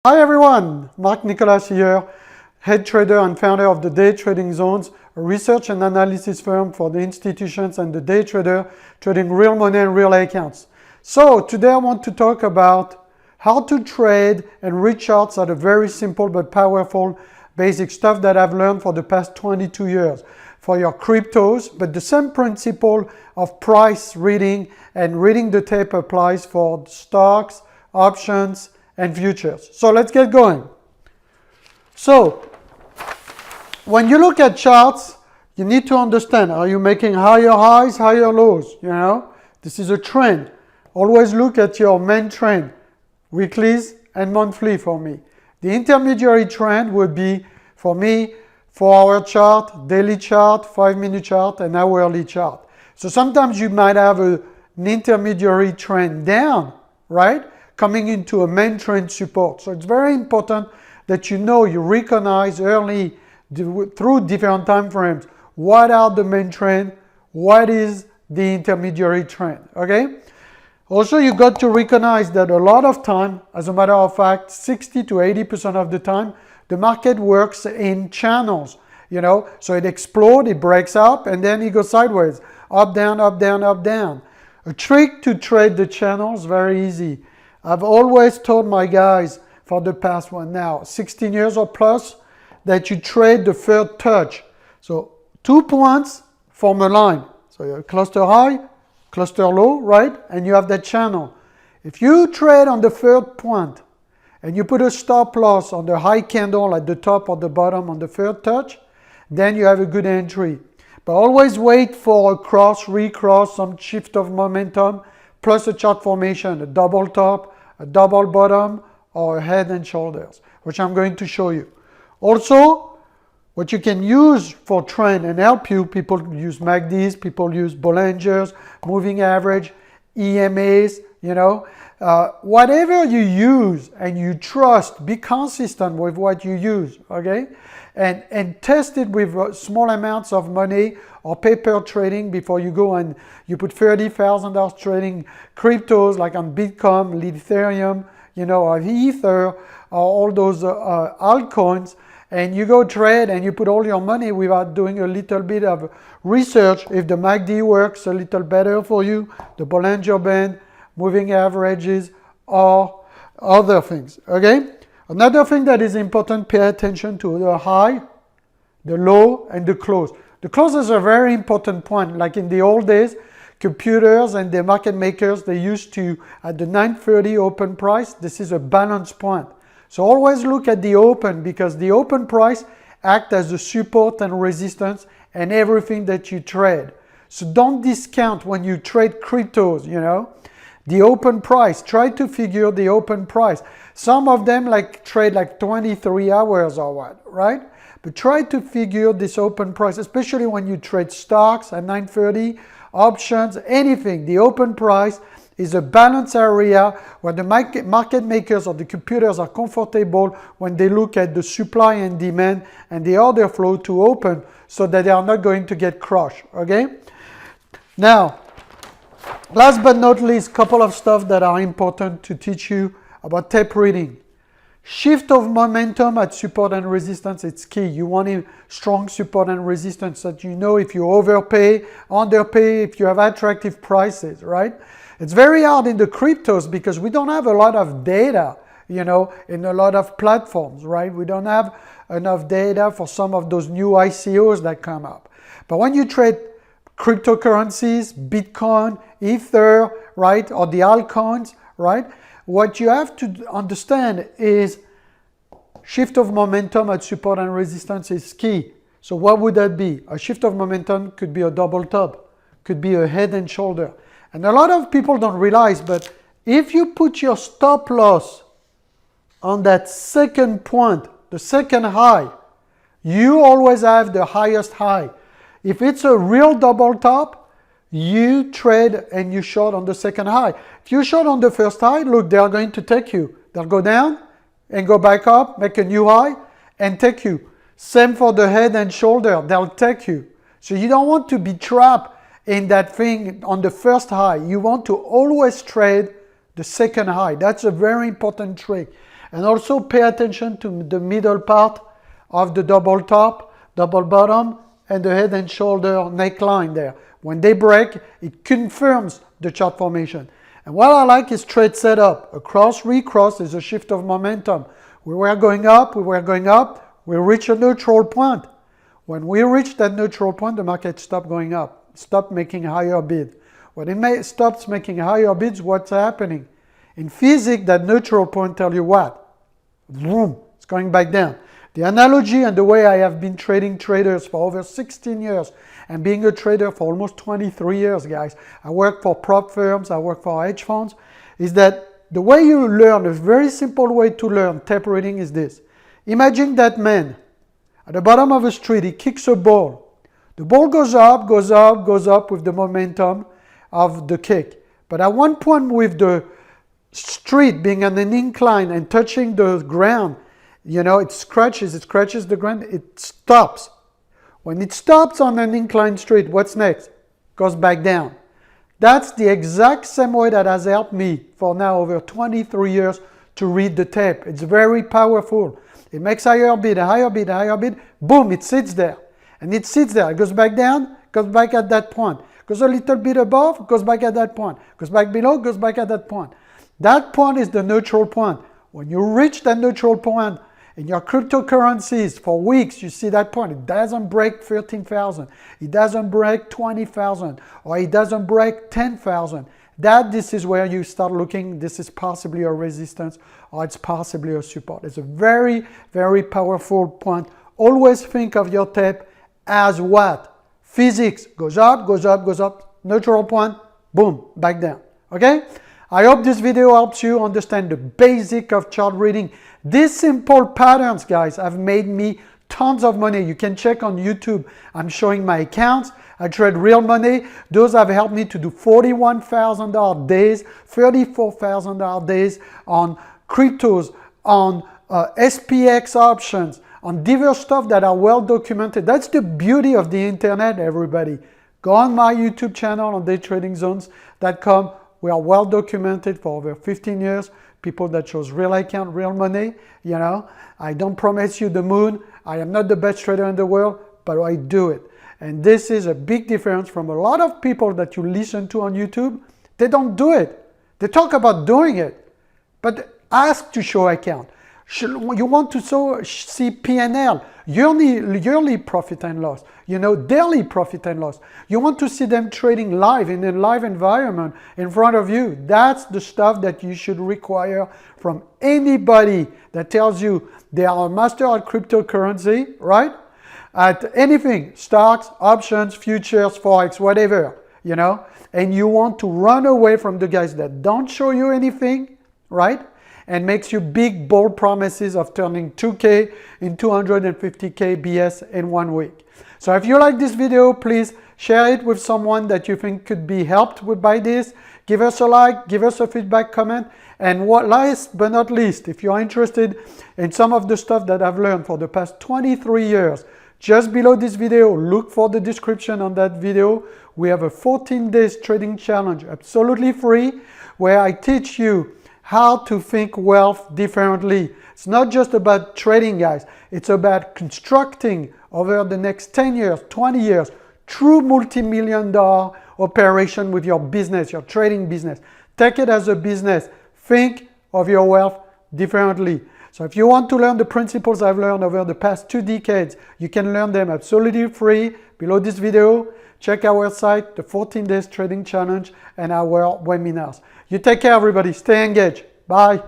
Hi everyone, Mark Nicolas here, head trader and founder of the Day Trading Zones, a research and analysis firm for the institutions and the day trader trading real money and real accounts. So today I want to talk about how to trade and read charts at a very simple but powerful basic stuff that I've learned for the past 22 years for your cryptos, but the same principle of price reading and reading the tape applies for stocks, options, and futures. So let's get going. So when you look at charts, you need to understand, are you making higher highs, higher lows? You know, this is a trend. Always look at your main trend, weeklies and monthly for me. The intermediary trend would be, for me, 4-hour chart, daily chart, 5-minute chart, and hourly chart. So sometimes you might have an intermediary trend down, right? Coming into a main trend support. So it's very important that you recognize early through different time frames what are the main trend, what is the intermediary trend, okay? Also, you got to recognize that a lot of time, as a matter of fact, 60 to 80% of the time, the market works in channels, you know, so it explodes, it breaks up, and then it goes sideways, up, down, up, down, up, down. A trick to trade the channels, very easy. I've always told my guys for the past 16 years or plus, that you trade the third touch. So 2 points form a line. So you have cluster high, cluster low, right? And you have that channel. If you trade on the third point and you put a stop loss on the high candle at the top or the bottom on the third touch, then you have a good entry. But always wait for a cross, recross, some shift of momentum, plus a chart formation, a double top, a double bottom, or a head and shoulders, which I'm going to show you. Also, what you can use for trend and help you, people use MACDs, people use Bollingers, moving average, EMAs, you know, whatever you use and you trust, be consistent with what you use, okay? And test it with small amounts of money or paper trading before you go and you put $30,000 trading cryptos like on Bitcoin, Ethereum, you know, or Ether, or all those altcoins, and you go trade and you put all your money without doing a little bit of research if the MACD works a little better for you, the Bollinger Band, moving averages, or other things, okay? Another thing that is important, pay attention to the high, the low, and the close. The close is a very important point. Like in the old days, computers and the market makers, they used to, at the 9:30 open price, this is a balance point. So always look at the open, because the open price acts as the support and resistance and everything that you trade. So don't discount when you trade cryptos, you know. The open price, try to figure the open price. Some of them trade like 23 hours or what, right? But try to figure this open price, especially when you trade stocks at 9:30, options, anything. The open price is a balance area where the market makers or the computers are comfortable when they look at the supply and demand and the order flow to open, so that they are not going to get crushed, okay? Now, last but not least, couple of stuff that are important to teach you about tape reading. Shift of momentum at support and resistance, it's key. You want a strong support and resistance that you know if you overpay, underpay, if you have attractive prices, right? It's very hard in the cryptos because we don't have a lot of data, you know, in a lot of platforms, right? We don't have enough data for some of those new ICOs that come up. But when you trade cryptocurrencies, Bitcoin, Ether, right, or the altcoins, right, what you have to understand is shift of momentum at support and resistance is key. So what would that be? A shift of momentum could be a double top, could be a head and shoulder. And a lot of people don't realize, but if you put your stop loss on that second point, the second high, you always have the highest high. If it's a real double top, you trade and you short on the second high. If you short on the first high, look, they are going to take you. They'll go down and go back up, make a new high, and take you. Same for the head and shoulder, they'll take you. So you don't want to be trapped in that thing on the first high. You want to always trade the second high. That's a very important trick. And also pay attention to the middle part of the double top, double bottom, and the head and shoulder neckline there. When they break, it confirms the chart formation. And what I like is trade setup. A cross, recross is a shift of momentum. We were going up, we reach a neutral point. When we reach that neutral point, the market stopped going up, stopped making higher bid. When it stops making higher bids, what's happening? In physics, that neutral point tells you what? Boom, it's going back down. The analogy and the way I have been trading traders for over 16 years and being a trader for almost 23 years, guys. I work for prop firms, I work for hedge funds, is that the way you learn, a very simple way to learn tape reading is this. Imagine that man at the bottom of a street, he kicks a ball. The ball goes up, goes up, goes up with the momentum of the kick. But at one point with the street being on an incline and touching the ground, you know, it scratches the ground, it stops. When it stops on an inclined street, what's next? Goes back down. That's the exact same way that has helped me for now over 23 years to read the tape. It's very powerful. It makes higher bid, higher bid, higher bid. Boom, it sits there. And it sits there. It goes back down, goes back at that point. Goes a little bit above, goes back at that point. Goes back below, goes back at that point. That point is the neutral point. When you reach that neutral point in your cryptocurrencies for weeks, you see that point. It doesn't break 13,000. It doesn't break 20,000. Or it doesn't break 10,000. This is where you start looking, this is possibly a resistance or it's possibly a support. It's a very, very powerful point. Always think of your tape as what? Physics. Goes up, goes up, goes up. Neutral point, boom, back down. Okay? I hope this video helps you understand the basic of chart reading. These simple patterns, guys, have made me tons of money. You can check on YouTube. I'm showing my accounts. I trade real money. Those have helped me to do $41,000 days, $34,000 days on cryptos, on SPX options, on diverse stuff that are well documented. That's the beauty of the internet, everybody. Go on my YouTube channel on DayTradingZones.com. We are well documented for over 15 years. People that chose real account, real money. You know, I don't promise you the moon. I am not the best trader in the world, but I do it. And this is a big difference from a lot of people that you listen to on YouTube. They don't do it. They talk about doing it, but ask to show account. You want to see P&L, yearly profit and loss, you know, daily profit and loss. You want to see them trading live in a live environment in front of you. That's the stuff that you should require from anybody that tells you they are a master at cryptocurrency, right? At anything, stocks, options, futures, forex, whatever, you know, and you want to run away from the guys that don't show you anything, right? And makes you big, bold promises of turning 2K in 250K BS in 1 week. So if you like this video, please share it with someone that you think could be helped by this. Give us a like, give us a feedback comment. And last but not least, if you're interested in some of the stuff that I've learned for the past 23 years, just below this video, look for the description on that video. We have a 14 days trading challenge, absolutely free, where I teach you how to think wealth differently. It's not just about trading, guys. It's about constructing over the next 10 years, 20 years, true multi-million-dollar operation with your business, your trading business. Take it as a business. Think of your wealth differently. So if you want to learn the principles I've learned over the past 2 decades, you can learn them absolutely free below this video. Check our site, the 14 days trading challenge, and our webinars. You take care, everybody. Stay engaged. Bye.